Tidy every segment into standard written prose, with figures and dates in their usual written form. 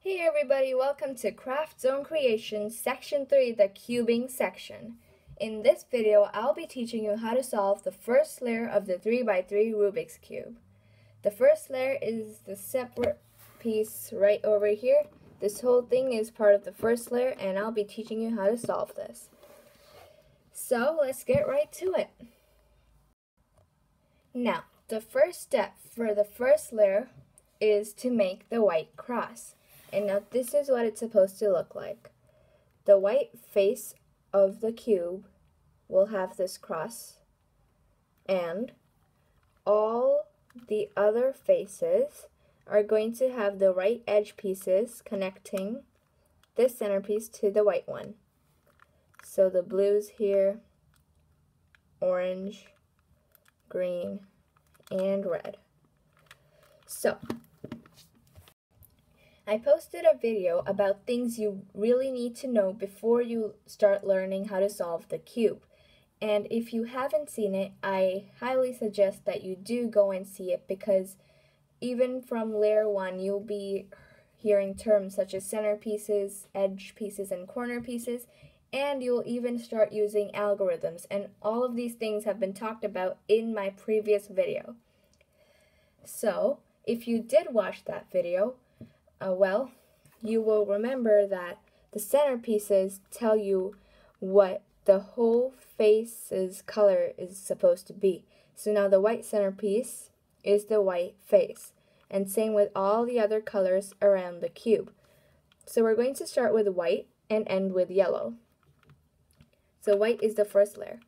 Hey everybody, welcome to Craft Zone Creation Section 3, the cubing section. In this video, I'll be teaching you how to solve the first layer of the 3x3 Rubik's Cube. The first layer is the separate piece right over here. This whole thing is part of the first layer, and I'll be teaching you how to solve this. So let's get right to it. Now, the first step for the first layer is to make the white cross. And now this is what it's supposed to look like. The white face of the cube will have this cross, and all the other faces are going to have the right edge pieces connecting this centerpiece to the white one. So the blues here, orange, green, and red. So I posted a video about things you really need to know before you start learning how to solve the cube. And if you haven't seen it, I highly suggest that you do go and see it, because even from layer 1, you'll be hearing terms such as center pieces, edge pieces, and corner pieces, and you'll even start using algorithms. And all of these things have been talked about in my previous video. So, if you did watch that video, well, you will remember that the centerpieces tell you what the whole face's color is supposed to be. So now the white centerpiece is the white face, and same with all the other colors around the cube. So we're going to start with white and end with yellow. So white is the first layer,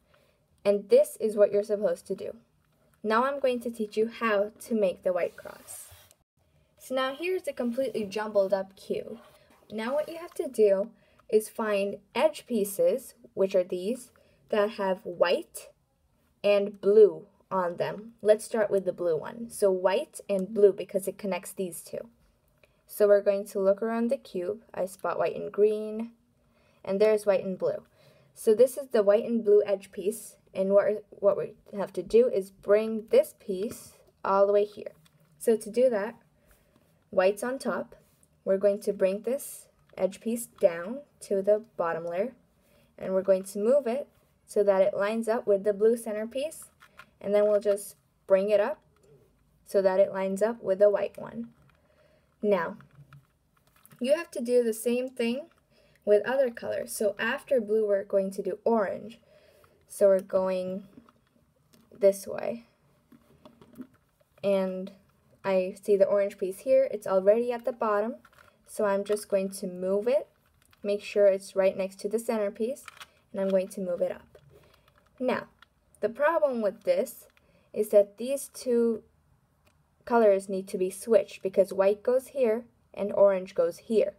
and this is what you're supposed to do. Now I'm going to teach you how to make the white cross. So now here's a completely jumbled up cube. Now what you have to do is find edge pieces, which are these, that have white and blue on them. Let's start with the blue one. So white and blue, because it connects these two. So we're going to look around the cube. I spot white and green, and there's white and blue. So this is the white and blue edge piece, and what we have to do is bring this piece all the way here. So to do that, white's on top. We're going to bring this edge piece down to the bottom layer, and we're going to move it so that it lines up with the blue centerpiece, and then we'll just bring it up so that it lines up with the white one. Now, you have to do the same thing with other colors. So after blue, we're going to do orange. So we're going this way, and I see the orange piece here. It's already at the bottom, so I'm just going to move it, make sure it's right next to the centerpiece, and I'm going to move it up. Now, the problem with this is that these two colors need to be switched, because white goes here and orange goes here.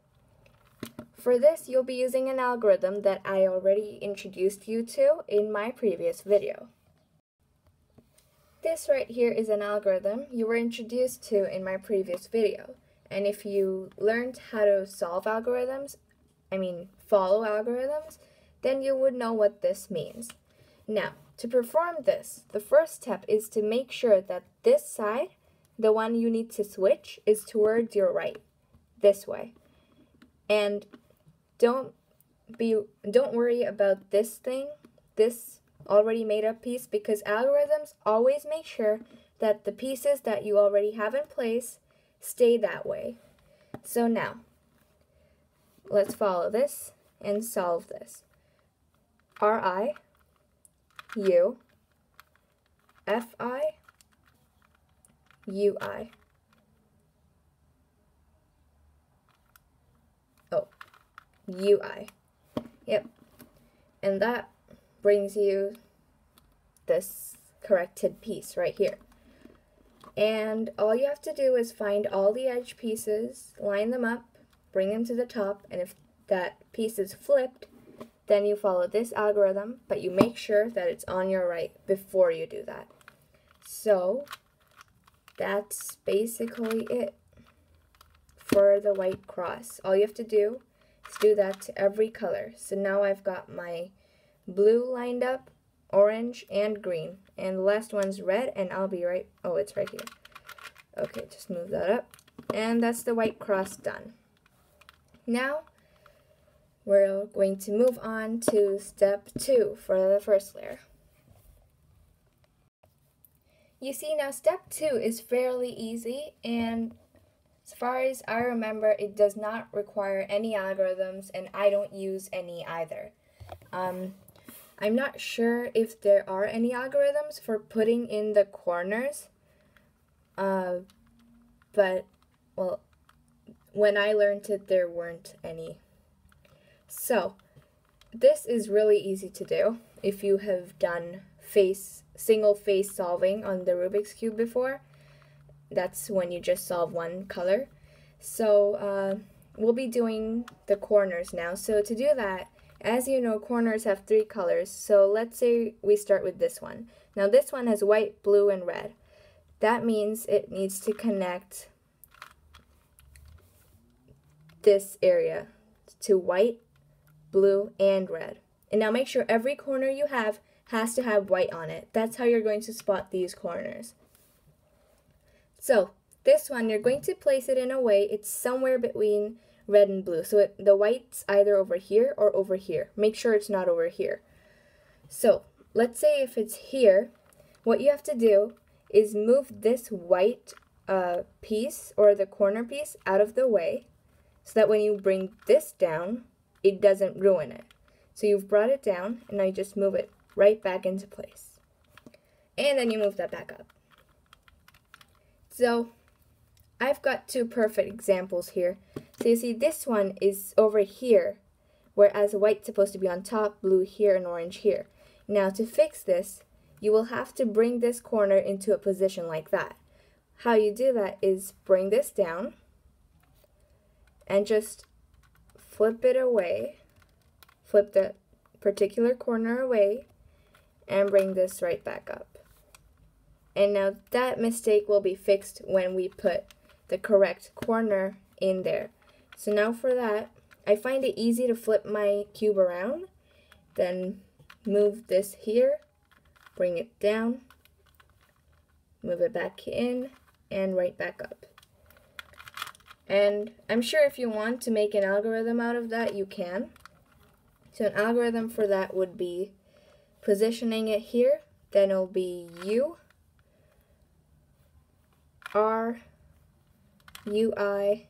For this, you'll be using an algorithm that I already introduced you to in my previous video. This right here is an algorithm you were introduced to in my previous video. And if you learned how to solve algorithms, follow algorithms, then you would know what this means. Now, to perform this, the first step is to make sure that this side, the one you need to switch, is towards your right, this way. And don't worry about this thing, this already made up piece, because algorithms always make sure that the pieces that you already have in place stay that way. So now, let's follow this and solve this. RI, U, FI, UI. Oh, UI. Yep. And that brings you this corrected piece right here. And all you have to do is find all the edge pieces, line them up, bring them to the top, and if that piece is flipped, then you follow this algorithm, but you make sure that it's on your right before you do that. So that's basically it for the white cross. All you have to do is do that to every color. So now I've got my blue lined up, orange, and green. And the last one's red, and I'll be right, oh, it's right here. Okay, just move that up. And that's the white cross done. Now, we're going to move on to step 2 for the first layer. You see, now step 2 is fairly easy, and as far as I remember, it does not require any algorithms, and I don't use any either. I'm not sure if there are any algorithms for putting in the corners, but, well, when I learned it, there weren't any. So, this is really easy to do if you have done single face solving on the Rubik's Cube before. That's when you just solve one color. So, we'll be doing the corners now. So to do that, as you know, corners have 3 colors. So let's say we start with this one. Now this one has white, blue, and red. That means it needs to connect this area to white, blue, and red. And now make sure every corner you have has to have white on it. That's how you're going to spot these corners. So this one, you're going to place it in a way it's somewhere between red and blue. So the white's either over here or over here. Make sure it's not over here. So let's say if it's here, what you have to do is move this white piece or the corner piece out of the way so that when you bring this down, it doesn't ruin it. So you've brought it down, and now you just move it right back into place. And then you move that back up. So I've got 2 perfect examples here. So you see this one is over here, whereas white's supposed to be on top, blue here, and orange here. Now to fix this, you will have to bring this corner into a position like that. How you do that is bring this down and just flip it away, flip the particular corner away, and bring this right back up. And now that mistake will be fixed when we put the correct corner in there. So now for that, I find it easy to flip my cube around, then move this here, bring it down, move it back in, and right back up. And I'm sure if you want to make an algorithm out of that, you can. So an algorithm for that would be positioning it here, then it'll be U, R, UI,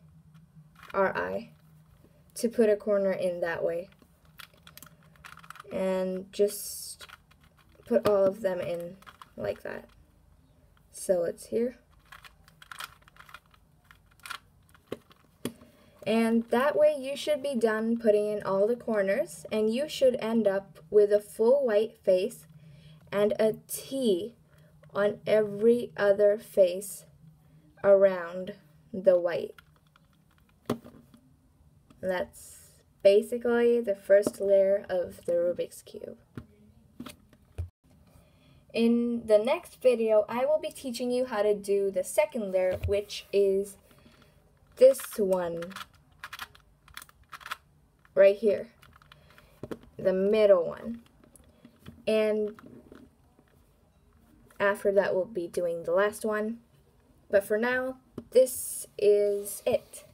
RI to put a corner in that way. And just put all of them in like that. So it's here. And that way you should be done putting in all the corners, and you should end up with a full white face and a T on every other face around the white. That's basically the first layer of the Rubik's Cube. In the next video, I will be teaching you how to do the second layer, which is this one right here, the middle one. And after that, we'll be doing the last one. But for now, this is it.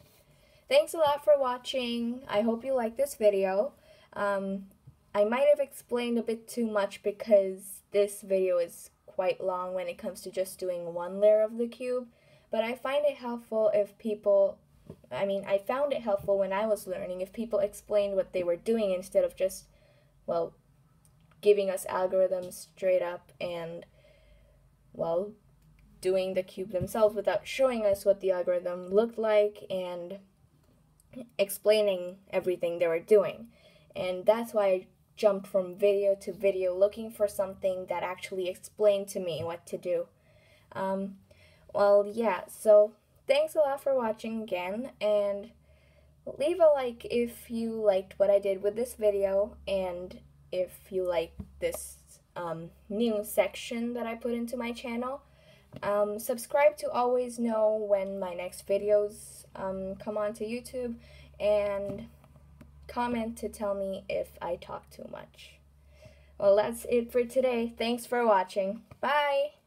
Thanks a lot for watching. I hope you like this video. I might have explained a bit too much because this video is quite long when it comes to just doing one layer of the cube. But I find it helpful if people, I found it helpful when I was learning if people explained what they were doing instead of just, well, giving us algorithms straight up and, well, doing the cube themselves without showing us what the algorithm looked like and explaining everything they were doing. And that's why I jumped from video to video looking for something that actually explained to me what to do. Well, yeah, so thanks a lot for watching again, and leave a like if you liked what I did with this video, and if you like this new section that I put into my channel. Subscribe to always know when my next videos come onto YouTube, and comment to tell me if I talk too much. Well, that's it for today. Thanks for watching. Bye!